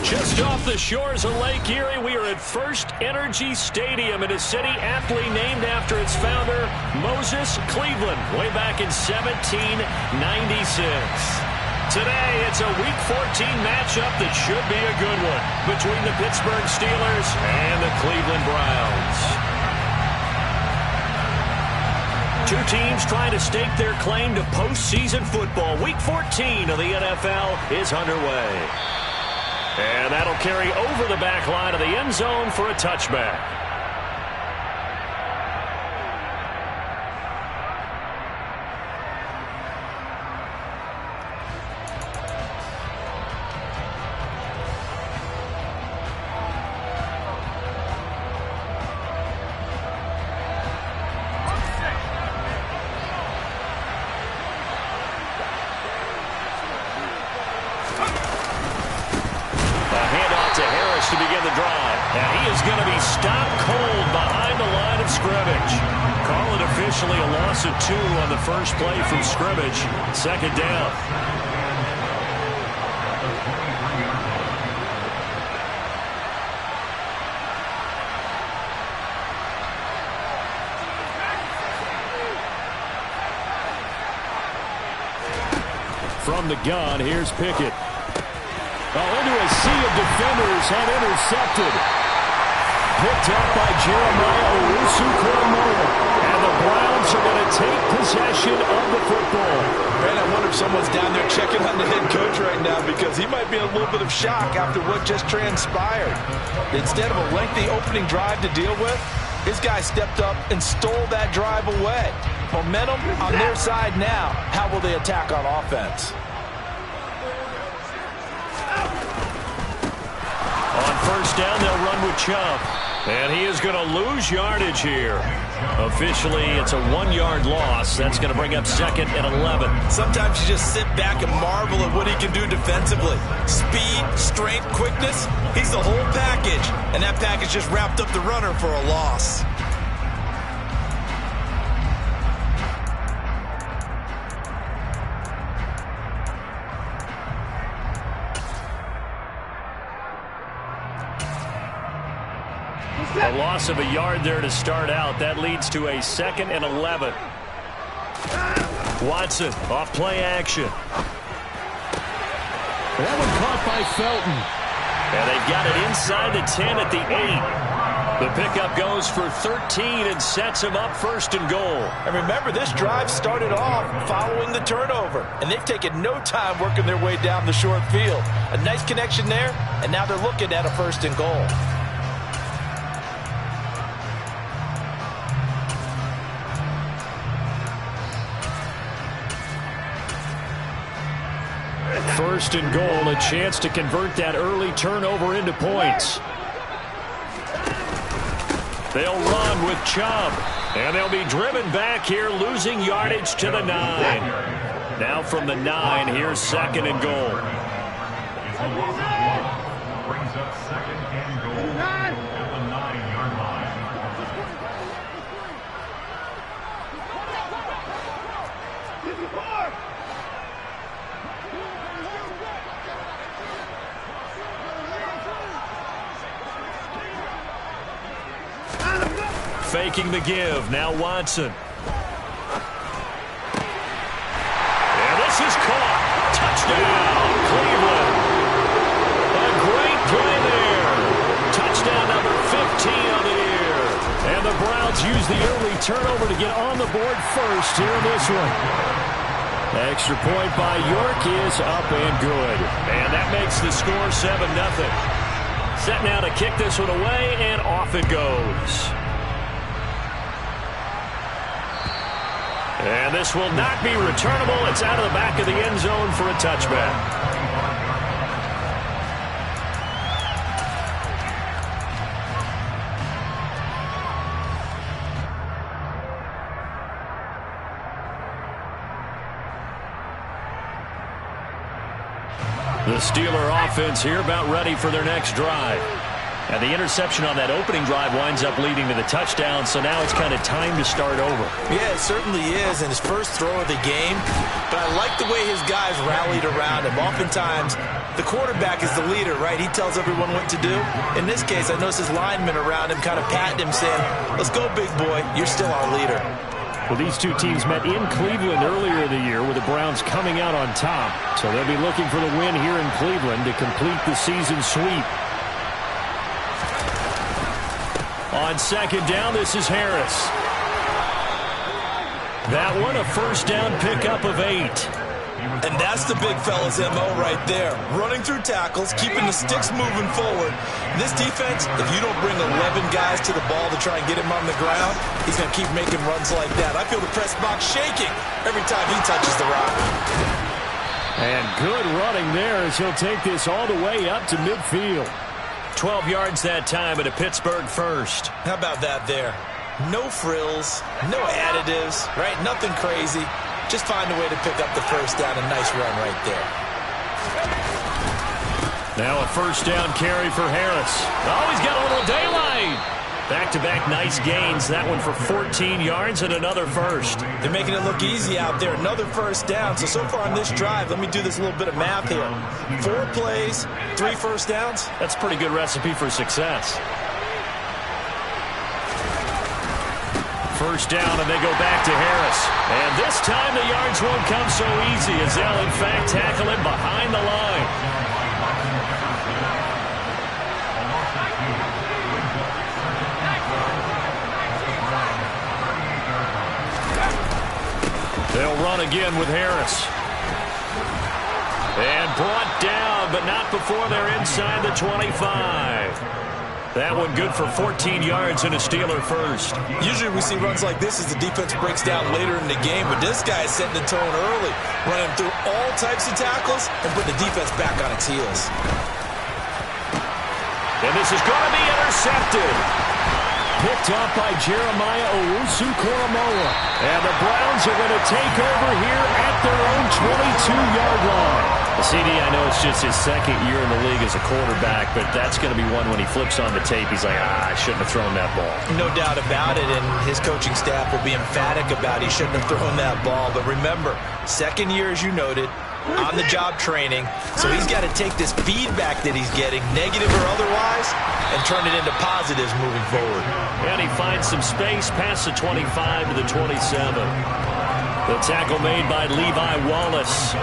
Just off the shores of Lake Erie, we are at First Energy Stadium in a city aptly named after its founder, Moses Cleveland, way back in 1796. Today, it's a Week 14 matchup that should be a good one between the Pittsburgh Steelers and the Cleveland Browns. Two teams trying to stake their claim to postseason football. Week 14 of the NFL is underway. And that'll carry over the back line of the end zone for a touchback. To begin the drive. And he is going to be stopped cold behind the line of scrimmage. Call it officially a loss of 2 on the first play from scrimmage. Second down. From the gun, here's Pickett. Into a sea of defenders and intercepted. Picked up by Jeremiah Owusu-Koramoah. And the Browns are going to take possession of the football. Man, I wonder if someone's down there checking on the head coach right now because he might be in a little bit of shock after what just transpired. Instead of a lengthy opening drive to deal with, his guy stepped up and stole that drive away. Momentum on their side now. How will they attack on offense? On first down, they'll run with Chubb. And he is going to lose yardage here. Officially, it's a 1-yard loss. That's going to bring up 2nd and 11. Sometimes you just sit back and marvel at what he can do defensively. Speed, strength, quickness. He's the whole package. And that package just wrapped up the runner for a loss. A loss of a yard there to start out. That leads to a 2nd and 11. Watson off play action. That one caught by Felton. And they've got it inside the 10 at the 8. The pickup goes for 13 and sets him up 1st and goal. And remember, this drive started off following the turnover. And they've taken no time working their way down the short field. A nice connection there, and now they're looking at a 1st and goal. First and goal, a chance to convert that early turnover into points. They'll run with Chubb, and they'll be driven back here, losing yardage to the 9. Now from the 9, here's 2nd and goal. Brings up 2nd and goal at the 9-yard line. Faking the give. Now Watson. And this is caught. Touchdown, Cleveland. A great play there. Touchdown number 15 on the year. And the Browns use the early turnover to get on the board first here in this one. Extra point by York is up and good. And that makes the score 7-0. Set now to kick this one away, and off it goes. And this will not be returnable. It's out of the back of the end zone for a touchback. The Steeler offense here about ready for their next drive. And the interception on that opening drive winds up leading to the touchdown, so now it's kind of time to start over. Yeah, it certainly is, and his first throw of the game. But I like the way his guys rallied around him. Oftentimes, the quarterback is the leader, right? He tells everyone what to do. In this case, I noticed his linemen around him kind of patting him, saying, let's go, big boy. You're still our leader. Well, these two teams met in Cleveland earlier in the year with the Browns coming out on top. So they'll be looking for the win here in Cleveland to complete the season sweep. On second down, this is Harris. That one, a first down pickup of 8. And that's the big fella's MO right there. Running through tackles, keeping the sticks moving forward. This defense, if you don't bring 11 guys to the ball to try and get him on the ground, he's going to keep making runs like that. I feel the press box shaking every time he touches the rock. And good running there as he'll take this all the way up to midfield. 12 yards that time at a Pittsburgh first. How about that there? No frills, no additives, right? Nothing crazy. Just find a way to pick up the first down. A nice run right there. Now a first down carry for Harris. Oh, he's got a little daylight. Back-to-back nice gains. That one for 14 yards and another first. They're making it look easy out there. Another first down. So far on this drive, let me do this little bit of math here. 4 plays, 3 first downs. That's a pretty good recipe for success. First down, and they go back to Harris. And this time the yards won't come so easy as they'll, in fact, tackle him behind the line. They'll run again with Harris. And brought down, but not before they're inside the 25. That one good for 14 yards and a Steeler first. Usually we see runs like this as the defense breaks down later in the game, but this guy is setting the tone early, running through all types of tackles and putting the defense back on its heels. And this is going to be intercepted. Picked off by Jeremiah Owusu-Koramoah. And the Browns are going to take over here at their own 22-yard line. CD, I know it's just his second year in the league as a quarterback, but that's going to be one when he flips on the tape, he's like, I shouldn't have thrown that ball. No doubt about it, and his coaching staff will be emphatic about he shouldn't have thrown that ball. But remember, second year, as you noted, on-the-job training, so he's got to take this feedback that he's getting, negative or otherwise, and turn it into positives moving forward. And he finds some space past the 25 to the 27. The tackle made by Levi Wallace.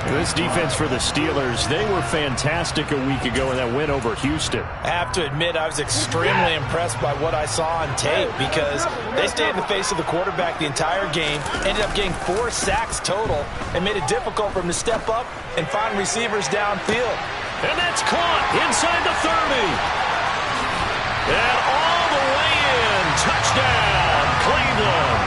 This defense for the Steelers, they were fantastic a week ago in that win over Houston. I have to admit, I was extremely impressed by what I saw on tape because they stayed in the face of the quarterback the entire game, ended up getting 4 sacks total, and made it difficult for him to step up and find receivers downfield. And that's caught inside the 30. And all the way in. Touchdown, Cleveland.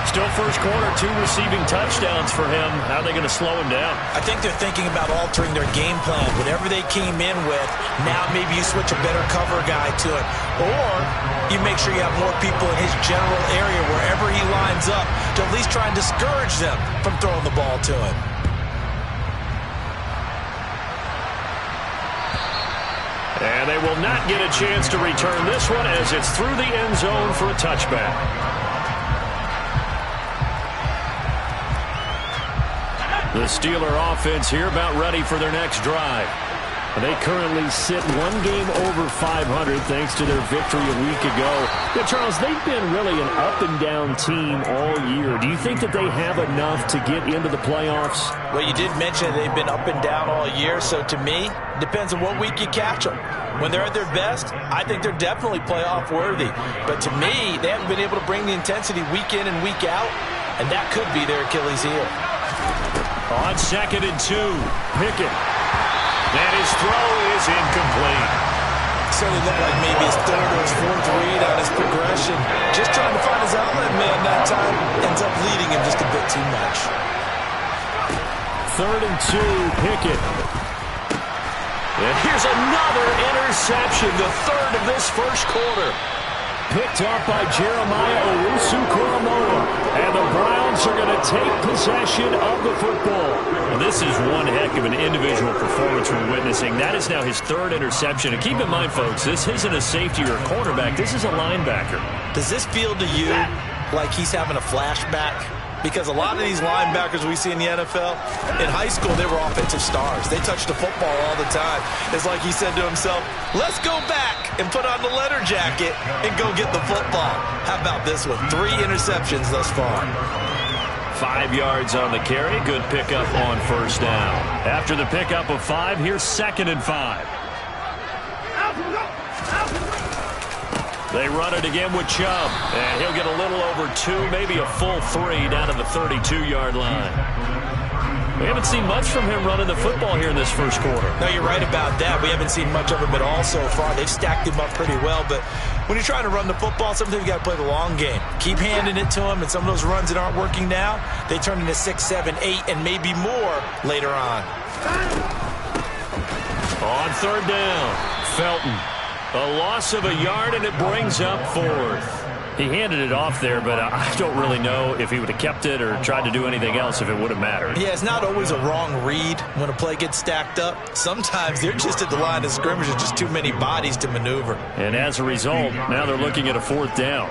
Still first quarter, 2 receiving touchdowns for him. How are they going to slow him down? I think they're thinking about altering their game plan. Whatever they came in with, now maybe you switch a better cover guy to it. Or you make sure you have more people in his general area wherever he lines up to at least try and discourage them from throwing the ball to him. And they will not get a chance to return this one as it's through the end zone for a touchback. The Steeler offense here about ready for their next drive. They currently sit 1 game over 500 thanks to their victory a week ago. Now, Charles, they've been really an up-and-down team all year. Do you think that they have enough to get into the playoffs? Well, you did mention they've been up and down all year, so to me, it depends on what week you catch them. When they're at their best, I think they're definitely playoff worthy. But to me, they haven't been able to bring the intensity week in and week out, and that could be their Achilles heel. On 2nd and 2, Pickett. And his throw is incomplete. Certainly looked like maybe his 3rd or his 4th read on his progression. Just trying to find his outlet man that time. Ends up leading him just a bit too much. 3rd and 2, Pickett. And here's another interception, the 3rd of this first quarter. picked off by Jeremiah Owusu-Koramoah. And the Browns are going to take possession of the football. Well, this is one heck of an individual performance we're witnessing. That is now his third interception. And keep in mind, folks, this isn't a safety or a cornerback. This is a linebacker. Does this feel to you like he's having a flashback? Because a lot of these linebackers we see in the NFL, in high school, they were offensive stars. They touched the football all the time. It's like he said to himself, let's go back and put on the leather jacket and go get the football. How about this one? 3 interceptions thus far. 5 yards on the carry. Good pickup on first down. After the pickup of 5, here's 2nd and 5. They run it again with Chubb, and he'll get a little over 2, maybe a full 3 down to the 32-yard line. We haven't seen much from him running the football here in this first quarter. No, you're right about that. We haven't seen much of him at all so far. They've stacked him up pretty well, but when you're trying to run the football, sometimes you got to play the long game. Keep handing it to him, and some of those runs that aren't working now, they turn into 6, 7, 8, and maybe more later on. On 3rd down, Felton. A loss of a yard, and it brings up 4th. He handed it off there, but I don't really know if he would have kept it or tried to do anything else if it would have mattered. Yeah, it's not always a wrong read when a play gets stacked up. Sometimes they're just at the line of scrimmage. There's just too many bodies to maneuver. And as a result, now they're looking at a 4th down.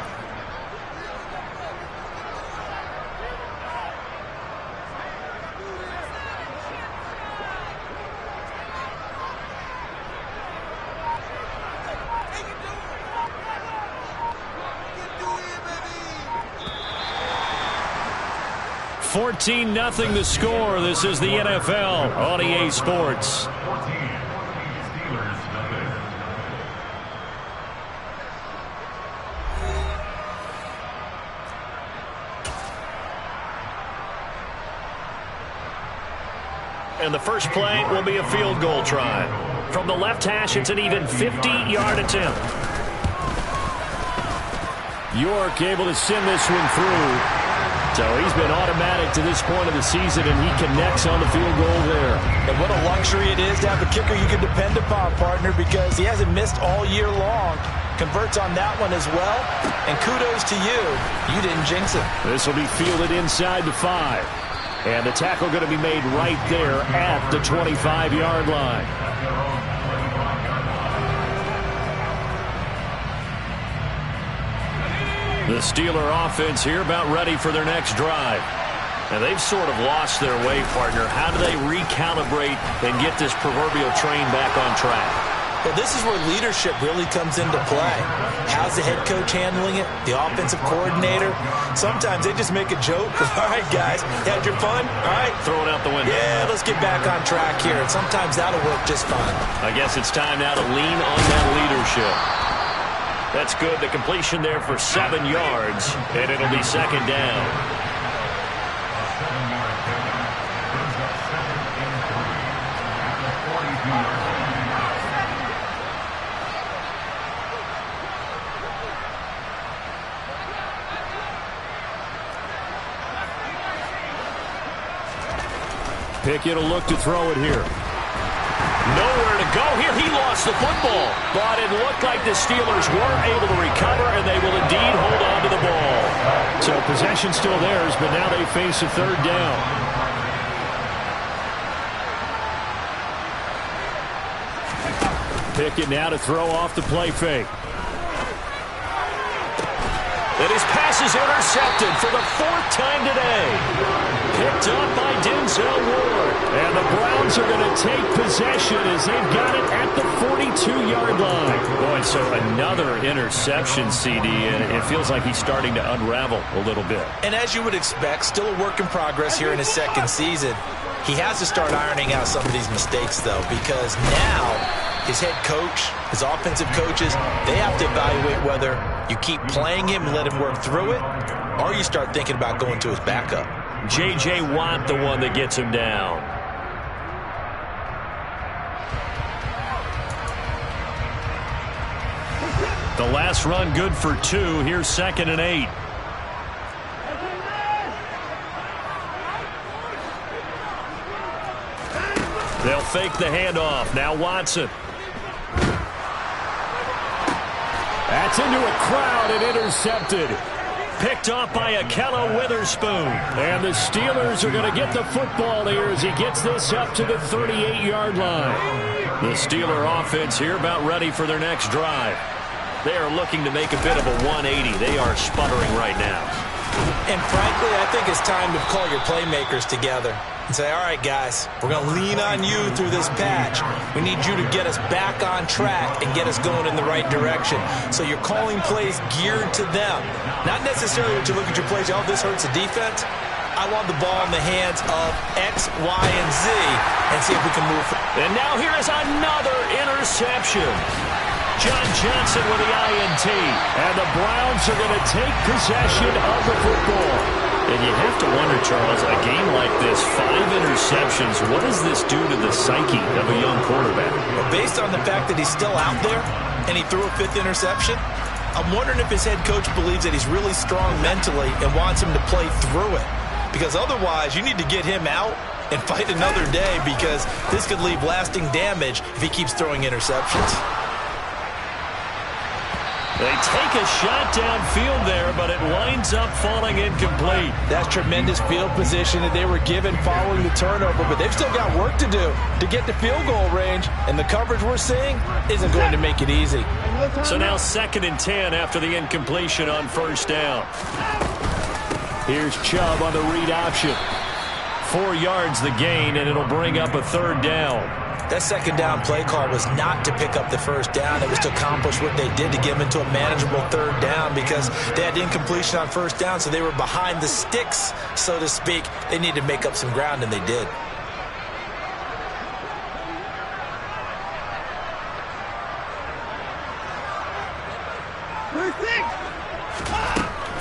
$14-0 the score. This is the NFL on EA Sports. 14. Steelers nothing. And the first play will be a field goal try. From the left hash, it's an even 50-yard attempt. York able to send this one through. So he's been automatic to this point of the season, and he connects on the field goal there. And what a luxury it is to have a kicker you can depend upon, partner, because he hasn't missed all year long. Converts on that one as well. And kudos to you. You didn't jinx it. This will be fielded inside the 5. And the tackle going to be made right there at the 25-yard line. The Steeler offense here about ready for their next drive. And they've sort of lost their way, partner. How do they recalibrate and get this proverbial train back on track? Well, this is where leadership really comes into play. How's the head coach handling it? The offensive coordinator? Sometimes they just make a joke. All right, guys, had your fun? All right. Throw it out the window. Yeah, let's get back on track here. And sometimes that'll work just fine. I guess it's time now to lean on that leadership. That's good. The completion there for 7 yards, and it'll be 2nd down. A 7-yard pickup brings up 2nd and 3 at the 42-yard line. Pickett will look to throw it here. Nowhere to go here. He lost the football. But it looked like the Steelers weren't able to recover, and they will indeed hold on to the ball. So possession still theirs, but now they face a 3rd down. Pickett now to throw off the play fake. And his pass is intercepted for the 4th time today. Picked up by Denzel Ward. And the Browns are going to take possession as they've got it at the 42-yard line. Boy, so another interception, CD, and it feels like he's starting to unravel a little bit. And as you would expect, still a work in progress here in his 2nd season. He has to start ironing out some of these mistakes, though, because now his head coach, his offensive coaches, they have to evaluate whether you keep playing him and let him work through it, or you start thinking about going to his backup. J.J. Watt, the one that gets him down. The last run good for 2. Here's 2nd and 8. They'll fake the handoff. Now Watson. That's into a crowd and intercepted. Picked off by Akello Witherspoon. And the Steelers are going to get the football here as he gets this up to the 38-yard line. The Steeler offense here about ready for their next drive. They are looking to make a bit of a 180. They are sputtering right now. And frankly, I think it's time to call your playmakers together and say, all right, guys, we're going to lean on you through this patch. We need you to get us back on track and get us going in the right direction. So you're calling plays geared to them. Not necessarily when you look at your plays, oh, this hurts the defense. I want the ball in the hands of X, Y, and Z and see if we can move. And now here is another interception. John Johnson with the INT. And the Browns are going to take possession of the football. And you have to wonder, Charles, a game like this, 5 interceptions, what does this do to the psyche of a young quarterback? Well, based on the fact that he's still out there and he threw a 5th interception, I'm wondering if his head coach believes that he's really strong mentally and wants him to play through it. Because otherwise, you need to get him out and fight another day, because this could leave lasting damage if he keeps throwing interceptions. They take a shot downfield there, but it winds up falling incomplete. That's tremendous field position that they were given following the turnover, but they've still got work to do to get to field goal range, and the coverage we're seeing isn't going to make it easy. So now 2nd and 10 after the incompletion on 1st down. Here's Chubb on the read option. 4 yards the gain, and it'll bring up a 3rd down. That 2nd down play call was not to pick up the 1st down. It was to accomplish what they did, to get them into a manageable 3rd down, because they had incompletion on 1st down, so they were behind the sticks, so to speak. They needed to make up some ground, and they did.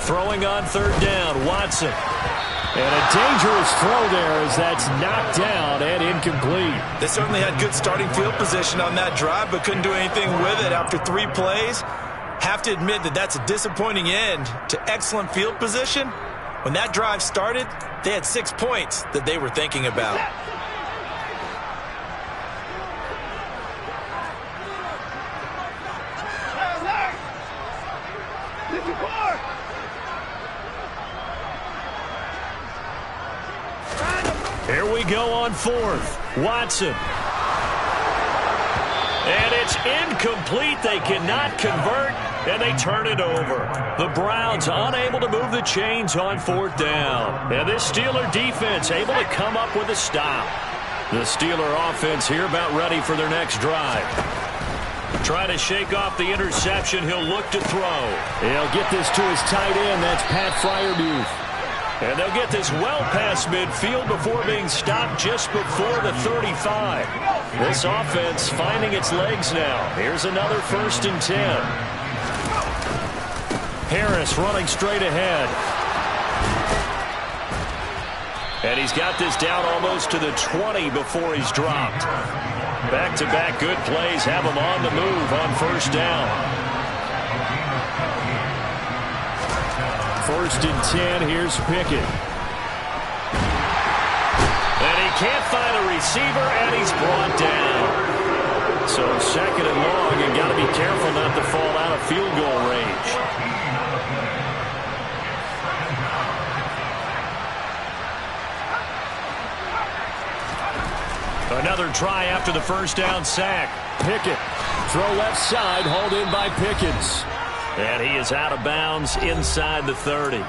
Throwing on 3rd down, Watson. And a dangerous throw there as that's knocked down and incomplete. They certainly had good starting field position on that drive, but couldn't do anything with it after 3 plays. Have to admit that that's a disappointing end to excellent field position. When that drive started, they had 6 points that they were thinking about. Here we go on 4th. Watson. And it's incomplete. They cannot convert, and they turn it over. The Browns unable to move the chains on 4th down. And this Steeler defense able to come up with a stop. The Steeler offense here about ready for their next drive. Trying to shake off the interception. He'll look to throw. He'll get this to his tight end. That's Pat Freiermuth. And they'll get this well past midfield before being stopped just before the 35. This offense finding its legs now. Here's another 1st and 10. Harris running straight ahead. And he's got this down almost to the 20 before he's dropped. Back-to-back good plays have him on the move on 1st down. 1st and 10, here's Pickett. And he can't find a receiver, and he's brought down. So 2nd and long, and got to be careful not to fall out of field goal range. Another try after the 1st down sack. Pickett, throw left side, hauled in by Pickens. And he is out of bounds inside the 30.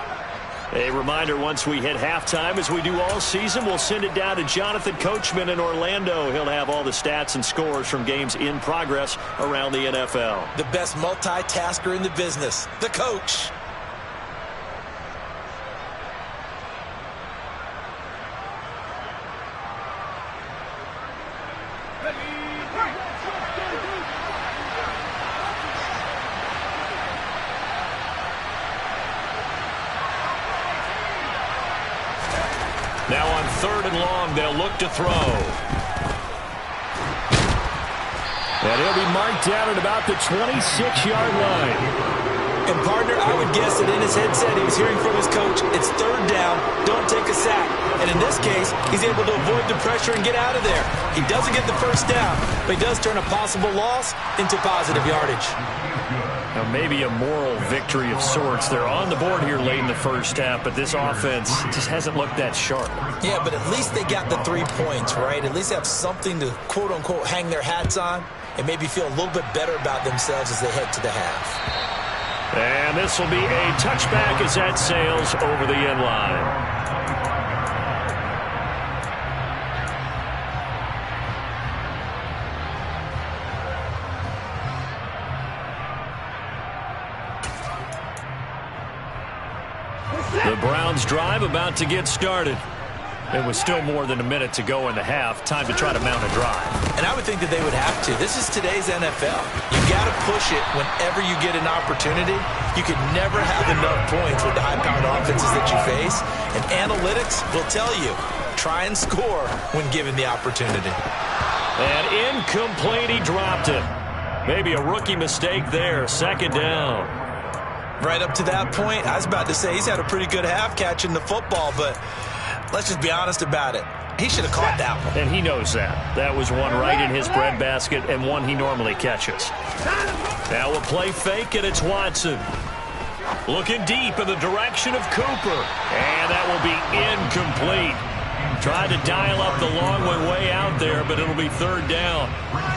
A reminder, once we hit halftime, as we do all season, we'll send it down to Jonathan Coachman in Orlando. He'll have all the stats and scores from games in progress around the NFL. The best multitasker in the business, the coach. Now on 3rd and long, they'll look to throw. And he'll be marked down at about the 26-yard line. And, partner, I would guess that in his headset he was hearing from his coach, it's 3rd down, don't take a sack. And in this case, he's able to avoid the pressure and get out of there. He doesn't get the 1st down, but he does turn a possible loss into positive yardage. Now, maybe a moral victory of sorts. They're on the board here late in the first half, but this offense just hasn't looked that sharp. Yeah, but at least they got the 3 points, right? At least they have something to, quote-unquote, hang their hats on and maybe feel a little bit better about themselves as they head to the half. And this will be a touchback as that sails over the end line. The Browns drive about to get started. It was still more than a minute to go in the half. Time to try to mount a drive. And I would think that they would have to. This is today's NFL. You got to push it whenever you get an opportunity. You could never have enough points with the high-powered offenses that you face. And analytics will tell you, try and score when given the opportunity. And incomplete, he dropped it. Maybe a rookie mistake there. Second down. Right up to that point, I was about to say he's had a pretty good half catching the football, but let's just be honest about it. He should have caught that one. And he knows that. That was one right in his breadbasket and one he normally catches. Now a play fake, and it's Watson. Looking deep in the direction of Cooper. And that will be incomplete. Tried to dial up the long way out there, but it'll be third down.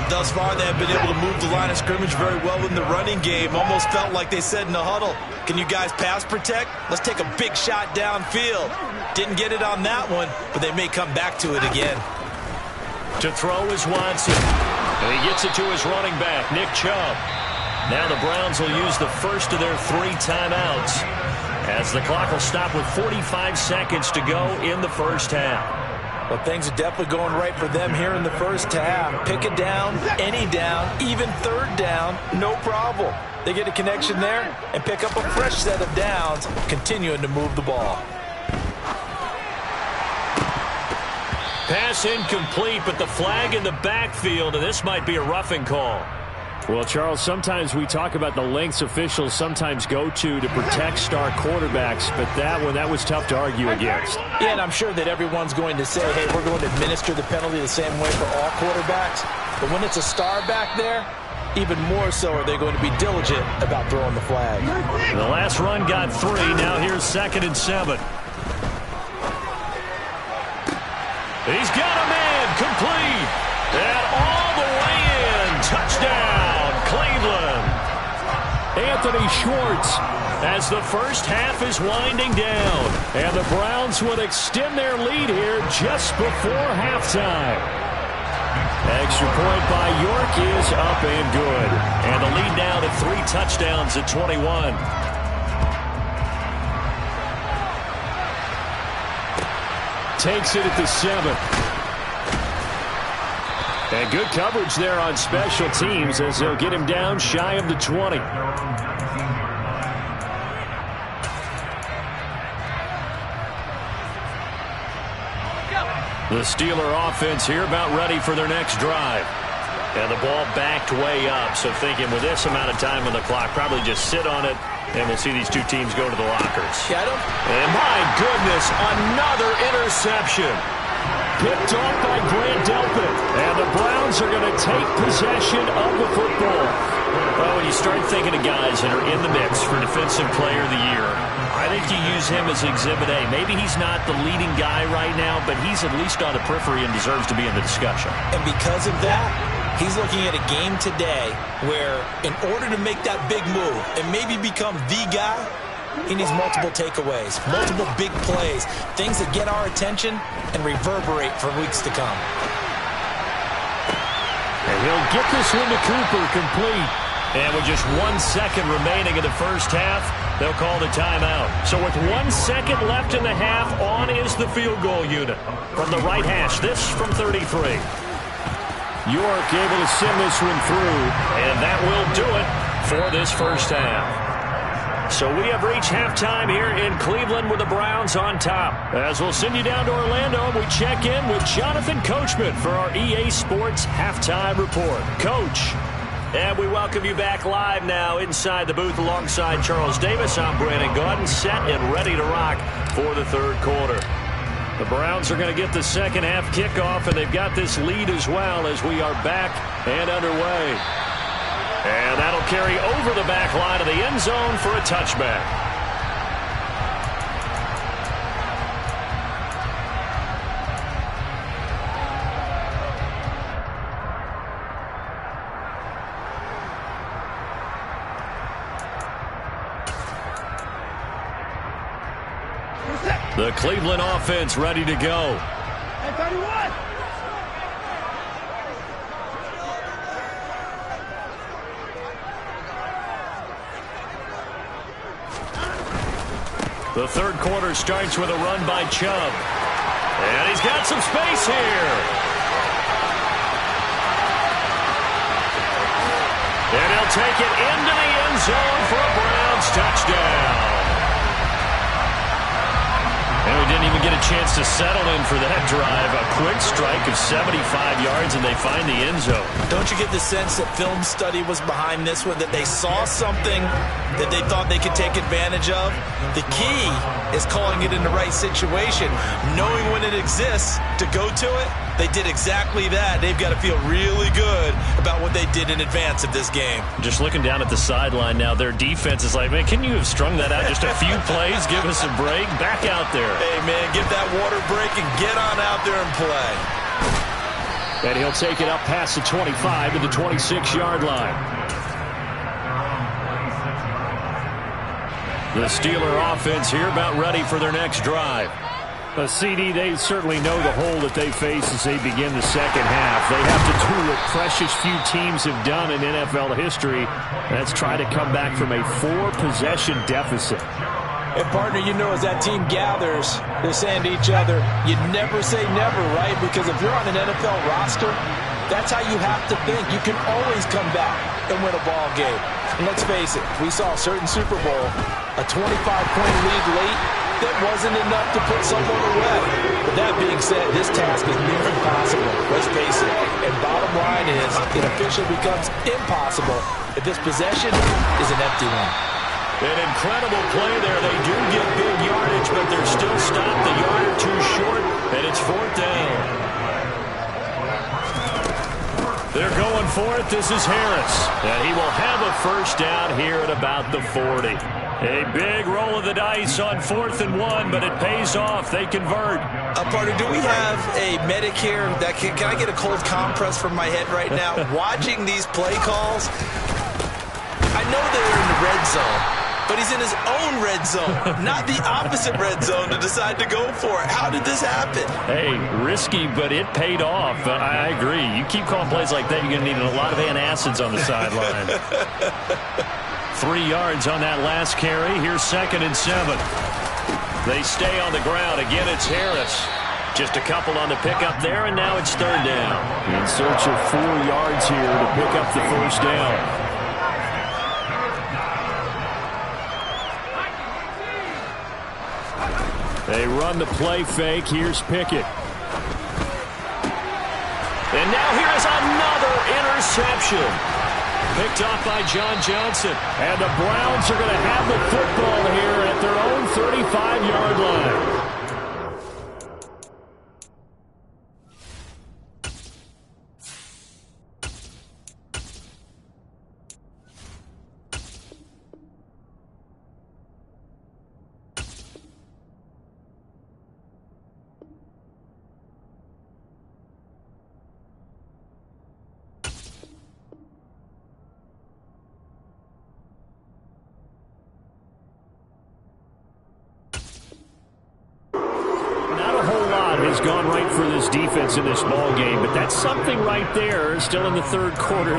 Thus far, they have been able to move the line of scrimmage very well in the running game. Almost felt like they said in the huddle, can you guys pass protect? Let's take a big shot downfield. Didn't get it on that one, but they may come back to it again. To throw is Watson. And he gets it to his running back, Nick Chubb. Now the Browns will use the first of their 3 timeouts, as the clock will stop with 45 seconds to go in the first half. Well, things are definitely going right for them here in the first half. Pick a down, any down, even third down, no problem. They get a connection there and pick up a fresh set of downs, continuing to move the ball. Pass incomplete, but the flag in the backfield, and this might be a roughing call. Well, Charles, sometimes we talk about the lengths officials sometimes go to protect star quarterbacks, but that was tough to argue against. Yeah, and I'm sure that everyone's going to say, hey, we're going to administer the penalty the same way for all quarterbacks. But when it's a star back there, even more so are they going to be diligent about throwing the flag. The last run got 3. Now here's 2nd and 7. He's got a man complete. And all the way in. Touchdown, Cleveland. Anthony Schwartz, as the first half is winding down. And the Browns would extend their lead here just before halftime. Extra point by York is up and good. And the lead now to 3 touchdowns at 21. Takes it at the 7. And good coverage there on special teams as they'll get him down shy of the 20. The Steeler offense here about ready for their next drive. And the ball backed way up, so thinking with this amount of time on the clock, probably just sit on it, and we'll see these two teams go to the lockers. And my goodness, another interception. Picked off by Grant Delpit. And the Browns are going to take possession of the football. Well, when you start thinking of guys that are in the mix for Defensive Player of the Year, I think you use him as Exhibit A. Maybe he's not the leading guy right now, but he's at least on the periphery and deserves to be in the discussion. And because of that, he's looking at a game today where in order to make that big move and maybe become the guy, he needs multiple takeaways, multiple big plays, things that get our attention and reverberate for weeks to come. And he'll get this one to Cooper complete. And with just 1 second remaining in the first half, they'll call the timeout. So with 1 second left in the half, on is the field goal unit. From the right hash, this from 33. York able to send this one through, and that will do it for this first half. So we have reached halftime here in Cleveland with the Browns on top. As we'll send you down to Orlando, we check in with Jonathan Coachman for our EA Sports Halftime Report. Coach, and we welcome you back live now inside the booth alongside Charles Davis. I'm Brandon Gaudin, set and ready to rock for the third quarter. The Browns are going to get the second half kickoff, and they've got this lead as well as we are back and underway. And that'll carry over the back line of the end zone for a touchback. The Cleveland offense ready to go. Hey, 31! The third quarter starts with a run by Chubb. And he's got some space here. And he'll take it into the end zone for a Browns touchdown. And we didn't even get a chance to settle in for that drive. A quick strike of 75 yards, and they find the end zone. Don't you get the sense that film study was behind this one, that they saw something that they thought they could take advantage of? The key is calling it in the right situation, knowing when it exists to go to it. They did exactly that. They've got to feel really good about what they did in advance of this game. Just looking down at the sideline now, their defense is like, man, can you have strung that out just a few plays? Give us a break. Back out there. Hey, man, give that water break and get on out there and play. And he'll take it up past the 25 to the 26-yard line. The Steeler offense here about ready for their next drive. A CD, they certainly know the hole that they face as they begin the second half. They have to do what precious few teams have done in NFL history. That's try to come back from a 4-possession deficit. And, partner, you know, as that team gathers, they're saying to each other, you never say never, right? Because if you're on an NFL roster, that's how you have to think. You can always come back and win a ball game. And let's face it, we saw a certain Super Bowl, a 25-point lead late, that wasn't enough to put someone away. But that being said, this task is near impossible. Let's face it. And bottom line is, it officially becomes impossible if this possession is an empty one. An incredible play there. They do get big yardage, but they're still stopped a yard or two short, and it's 4th down. They're going for it. This is Harris. And he will have a first down here at about the 40. A big roll of the dice on 4th and 1, but it pays off. They convert. Partner, do we have a medic here? That can I get a cold compress from my head right now? Watching these play calls, I know they're in the red zone, but he's in his own red zone, not the opposite red zone to decide to go for it. How did this happen? Hey, risky, but it paid off. I agree. You keep calling plays like that, you're going to need a lot of antacids on the sideline. 3 yards on that last carry. Here's 2nd and 7. They stay on the ground. Again, it's Harris. Just a couple on the pickup there, and now it's 3rd down. In search of 4 yards here to pick up the first down. They run the play fake. Here's Pickett. And now here is another interception. Picked off by John Johnson. And the Browns are going to have the football here at their own 35-yard line. Has gone right for this defense in this ball game, but that's something right there. Still in the third quarter,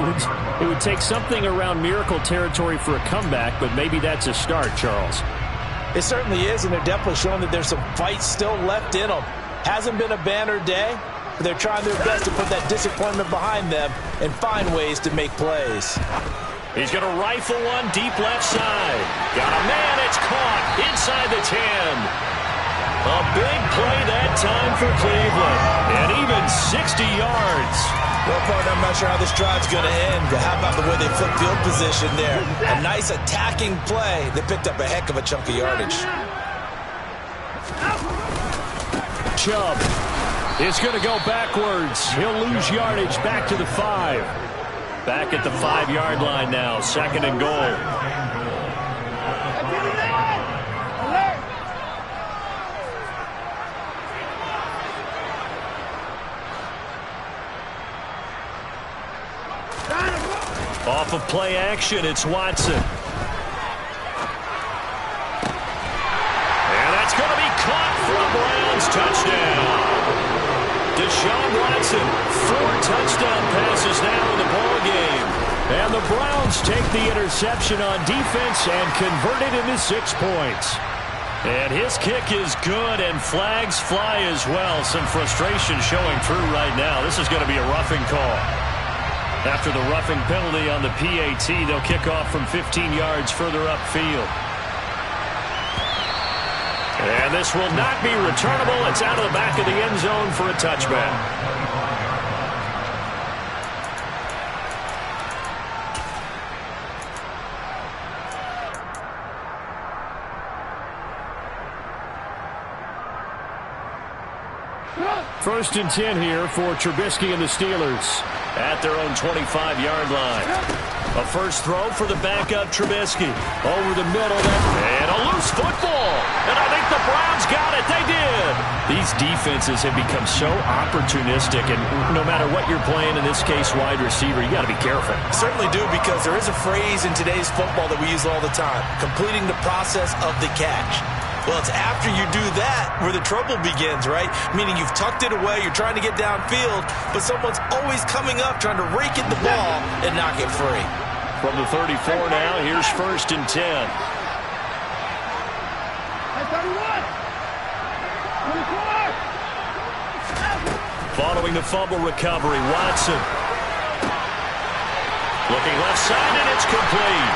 it would take something around miracle territory for a comeback, but maybe that's a start, Charles. It certainly is, and they're definitely showing that there's some fight still left in them. Hasn't been a banner day, but they're trying their best to put that disappointment behind them and find ways to make plays. He's going to rifle one deep left side. Got a man, it's caught inside the 10. A big play that time for Cleveland, and even 60 yards. Well, partner, I'm not sure how this drive's going to end, but how about the way they flip field position there? A nice attacking play that picked up a heck of a chunk of yardage. Chubb is going to go backwards. He'll lose yardage back to the 5. Back at the 5-yard line now, 2nd and goal. Off of play action, it's Watson. And that's going to be caught for a Browns touchdown. Deshaun Watson, 4 touchdown passes now in the ballgame. And the Browns take the interception on defense and convert it into 6 points. And his kick is good, and flags fly as well. Some frustration showing through right now. This is going to be a roughing call. After the roughing penalty on the PAT, they'll kick off from 15 yards further upfield. And this will not be returnable. It's out of the back of the end zone for a touchback. First and 10 here for Trubisky and the Steelers at their own 25-yard line. A first throw for the backup Trubisky. Over the middle, and a loose football. And I think the Browns got it. They did. These defenses have become so opportunistic, and no matter what you're playing, in this case wide receiver, you got to be careful. Certainly do, because there is a phrase in today's football that we use all the time: completing the process of the catch. Well, it's after you do that where the trouble begins, right? Meaning you've tucked it away, you're trying to get downfield, but someone's always coming up trying to rake at the ball and knock it free. From the 34 now, here's 1st and 10. Following the fumble recovery, Watson. Looking left side, and it's complete.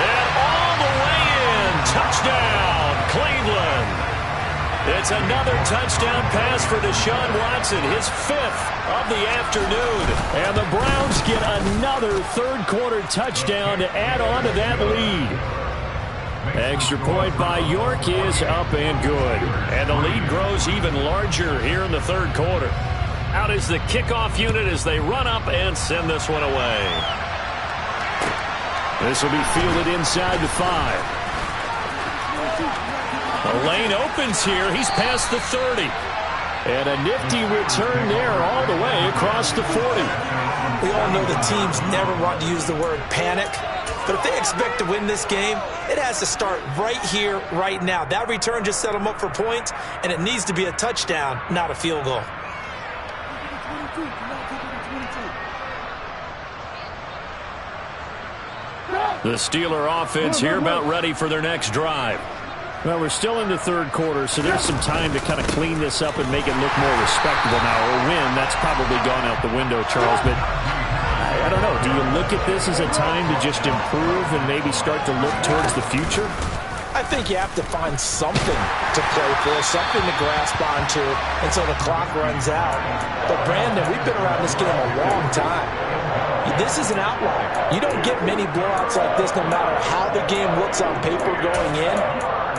And all the way in. Touchdown. Cleveland. It's another touchdown pass for Deshaun Watson, his 5th of the afternoon. And the Browns get another third-quarter touchdown to add on to that lead. Extra point by York is up and good. And the lead grows even larger here in the third quarter. Out is the kickoff unit as they run up and send this one away. This will be fielded inside the 5. The lane opens here. He's past the 30. And a nifty return there all the way across the 40. We all know the teams never want to use the word panic. But if they expect to win this game, it has to start right here, right now. That return just set them up for points, and it needs to be a touchdown, not a field goal. The Steeler offense here about ready for their next drive. Well, we're still in the third quarter, so there's some time to kind of clean this up and make it look more respectable now. Or win, that's probably gone out the window, Charles. But I don't know. Do you look at this as a time to just improve and maybe start to look towards the future? I think you have to find something to play for, something to grasp onto until the clock runs out. But, Brandon, we've been around this game a long time. This is an outlier. You don't get many blowouts like this no matter how the game looks on paper going in.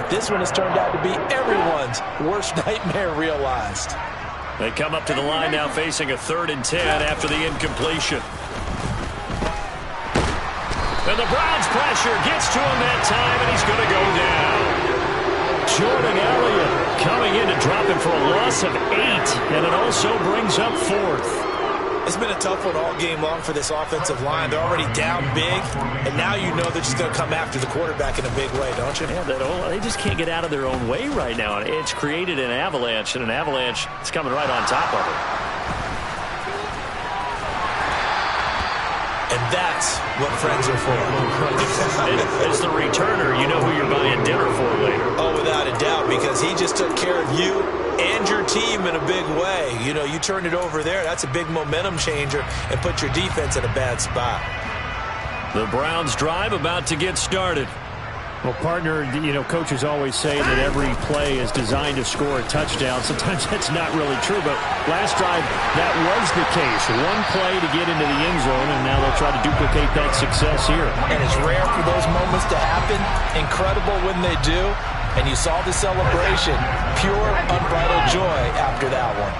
This one has turned out to be everyone's worst nightmare realized. They come up to the line now facing a 3rd and 10 after the incompletion. And the Browns pressure gets to him that time, and he's going to go down. Jordan Elliott coming in to drop him for a loss of 8, and it also brings up 4th. It's been a tough one all game long for this offensive line. They're already down big, and now you know they're just going to come after the quarterback in a big way, don't you? Yeah, they just can't get out of their own way right now. It's created an avalanche, and an avalanche is coming right on top of it. And that's what friends are for. As the returner, you know who you're buying dinner for later. Oh, without a doubt, because he just took care of you and your team in a big way. You know, you turned it over there. That's a big momentum changer and put your defense in a bad spot. The Browns drive about to get started. Well, partner, you know, coaches always say that every play is designed to score a touchdown. Sometimes that's not really true, but last drive, that was the case. One play to get into the end zone, and now they'll try to duplicate that success here. And it's rare for those moments to happen. Incredible when they do. And you saw the celebration. Pure, unbridled joy after that one.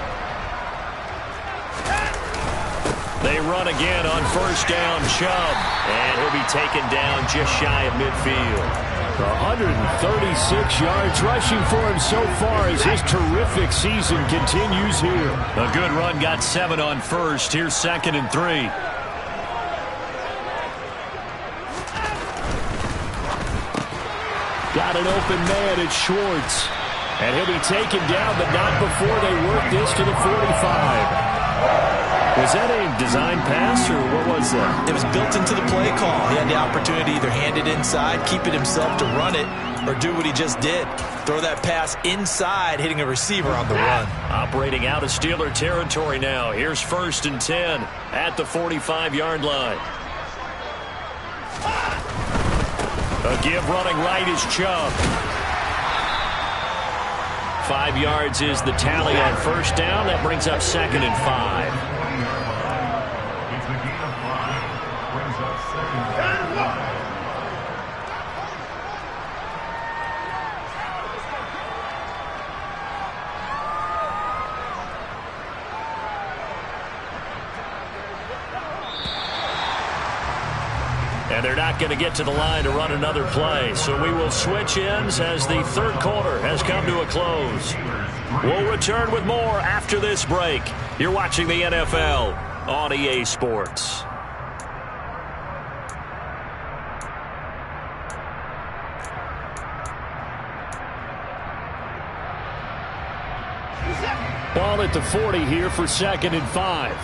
They run again on first down, Chubb. And he'll be taken down just shy of midfield. 136 yards rushing for him so far as his terrific season continues here. A good run, got 7 on first. Here's 2nd and 3. Got an open man at Schwartz. And he'll be taken down, but not before they work this to the 45. Was that a design pass, or what was that? It was built into the play call. He had the opportunity to either hand it inside, keep it himself to run it, or do what he just did. Throw that pass inside, hitting a receiver on the run. Operating out of Steeler territory now. Here's 1st and 10 at the 45-yard line. A give running right is Chubb. 5 yards is the tally on first down. That brings up 2nd and 5. It's a gain of 5. Brings up 2nd and 5. And they're not going to get to the line to run another play. So we will switch ends as the third quarter has come to a close. We'll return with more after this break. You're watching the NFL on EA Sports. Ball at the 40 here for 2nd and 5.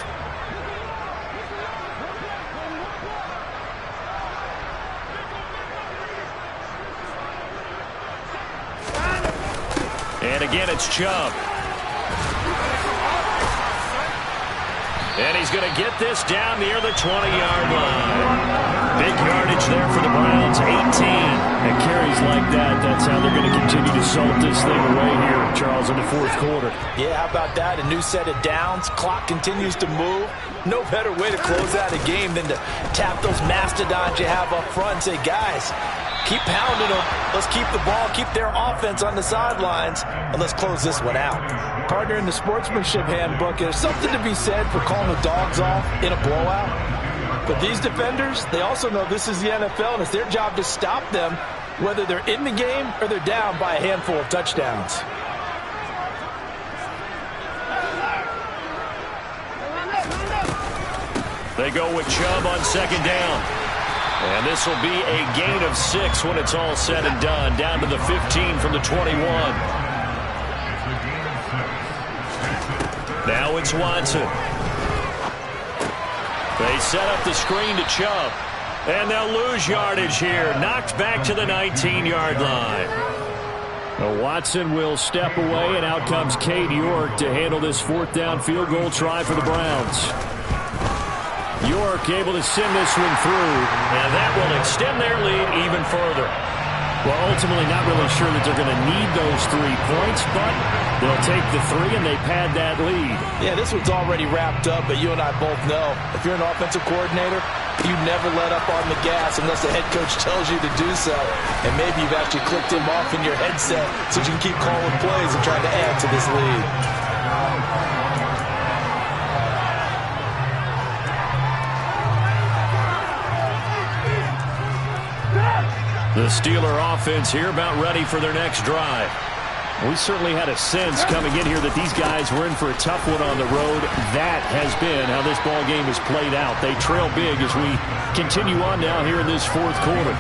And again, it's Chubb. And he's going to get this down near the 20-yard line. Big yardage there for the Browns, 18. And carries like that, that's how they're going to continue to salt this thing away here, Charles, in the fourth quarter. Yeah, how about that? A new set of downs. Clock continues to move. No better way to close out a game than to tap those mastodons you have up front and say, guys, keep pounding them. Let's keep the ball, keep their offense on the sidelines, and let's close this one out. Partner, in the sportsmanship handbook, there's something to be said for calling the dogs off in a blowout. But these defenders, they also know this is the NFL, and it's their job to stop them, whether they're in the game or they're down by a handful of touchdowns. They go with Chubb on 2nd down. And this will be a gain of 6 when it's all said and done. Down to the 15 from the 21. Now it's Watson. They set up the screen to Chubb. And they'll lose yardage here. Knocked back to the 19-yard line. Well, Watson will step away, and out comes Cade York to handle this 4th down field goal try for the Browns. York able to send this one through. And that will extend their lead even further. Well, ultimately not really sure that they're going to need those 3 points, but they'll take the 3 and they pad that lead. Yeah, this one's already wrapped up, but you and I both know if you're an offensive coordinator, you never let up on the gas unless the head coach tells you to do so. And maybe you've actually clicked him off in your headset so you can keep calling plays and trying to add to this lead. The Steeler offense here about ready for their next drive. We certainly had a sense coming in here that these guys were in for a tough one on the road. That has been how this ball game has played out. They trail big as we continue on now here in this fourth quarter.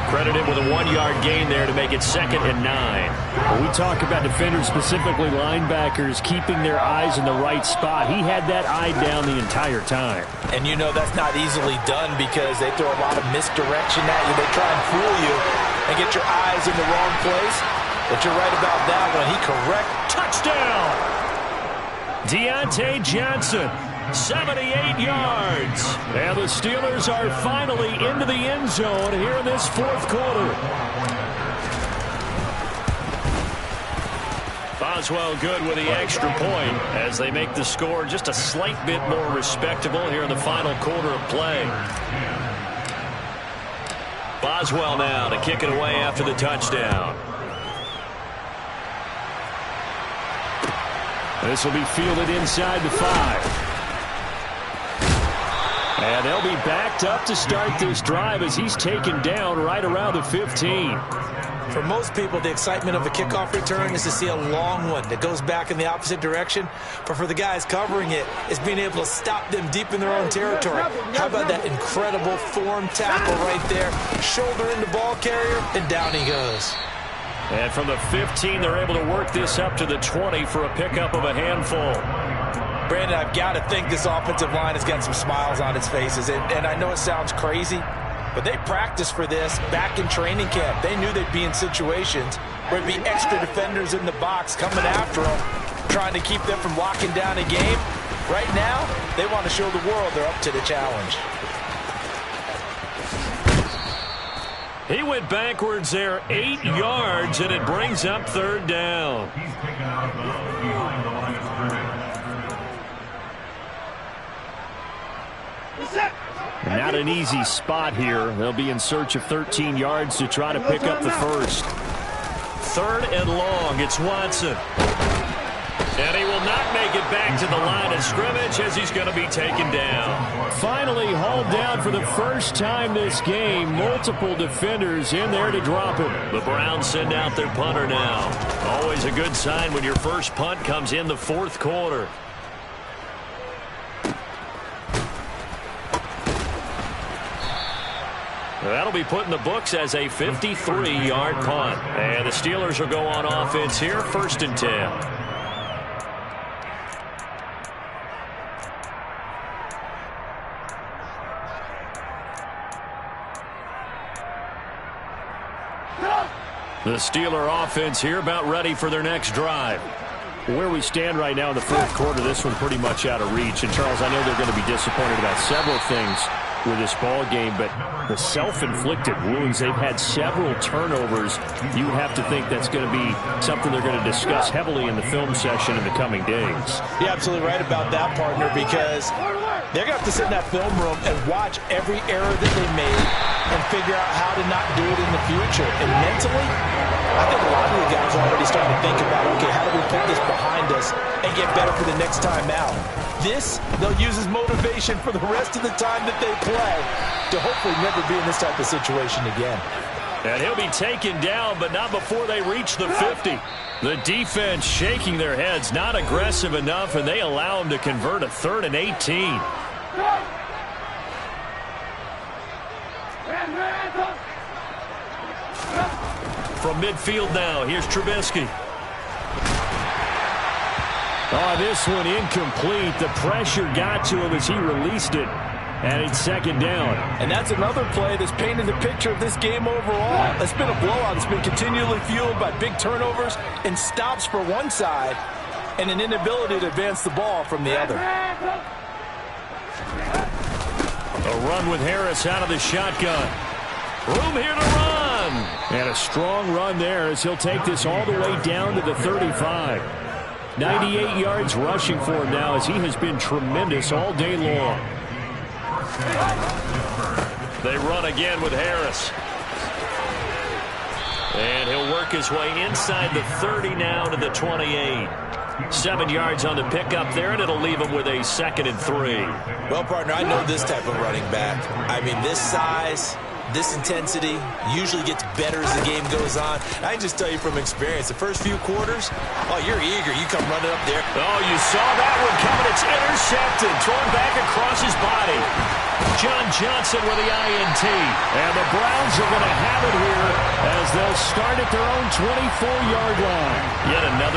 Credited with a 1-yard gain there to make it 2nd and 9. When we talk about defenders, specifically linebackers, keeping their eyes in the right spot, he had that eye down the entire time. And you know that's not easily done because they throw a lot of misdirection at you. They try and fool you and get your eyes in the wrong place. But you're right about that one. He correct. Touchdown! Deontay Johnson, 78 yards. And the Steelers are finally into the end zone here in this fourth quarter. Boswell good with the extra point as they make the score just a slight bit more respectable here in the final quarter of play. Boswell now to kick it away after the touchdown. This will be fielded inside the 5. And they'll be backed up to start this drive as he's taken down right around the 15. For most people, the excitement of a kickoff return is to see a long one that goes back in the opposite direction. But for the guys covering it, it's being able to stop them deep in their own territory. How about that incredible form tackle right there? Shoulder into ball carrier, and down he goes. And from the 15, they're able to work this up to the 20 for a pickup of a handful. Brandon, I've got to think this offensive line has got some smiles on its faces. And I know it sounds crazy, but they practiced for this back in training camp. They knew they'd be in situations where there'd be extra defenders in the box coming after them, trying to keep them from locking down a game. Right now, they want to show the world they're up to the challenge. He went backwards there 8 yards, and it brings up third down. He's taken out behind the line of scrimmage. Not an easy spot here. They'll be in search of 13 yards to try to pick up the first. Third and long. It's Watson. And he will not make it back to the line of scrimmage as he's going to be taken down. Finally hauled down for the first time this game. Multiple defenders in there to drop him. The Browns send out their punter now. Always a good sign when your first punt comes in the fourth quarter. That'll be put in the books as a 53-yard punt. And the Steelers will go on offense here, 1st and 10. The Steeler offense here about ready for their next drive. Where we stand right now in the fourth quarter, this one pretty much out of reach. And, Charles, I know they're going to be disappointed about several things with this ball game, but the self-inflicted wounds, they've had several turnovers. You have to think that's going to be something they're going to discuss heavily in the film session in the coming days. You're absolutely right about that, partner, because they're going to have to sit in that film room and watch every error that they made and figure out how to not do it in the future. And mentally, I think a lot of the guys are already starting to think about, okay, how do we put this behind us and get better for the next time out? This, they'll use as motivation for the rest of the time that they play to hopefully never be in this type of situation again. And he'll be taken down, but not before they reach the 50. The defense shaking their heads, not aggressive enough, and they allow him to convert a 3rd and 18. From midfield now, here's Trubisky. Oh, this one incomplete. The pressure got to him as he released it. And it's 2nd down. And that's another play that's painted the picture of this game overall. It's been a blowout. It's been continually fueled by big turnovers and stops for one side and an inability to advance the ball from the other. A run with Harris out of the shotgun. Room here to run. And a strong run there as he'll take this all the way down to the 35. 98 yards rushing for him now as he has been tremendous all day long. They run again with Harris. And he'll work his way inside the 30 now to the 28. 7 yards on the pickup there, and it'll leave him with a 2nd and 3. Well, partner, I know this type of running back. I mean, this size, this intensity usually gets better as the game goes on. I can just tell you from experience, the first few quarters, oh, you're eager. You come running up there. Oh, you saw that one coming. It's intercepted. Thrown back across his body. John Johnson with the INT. And the Browns are going to have it here as they'll start at their own 24-yard line. Yet another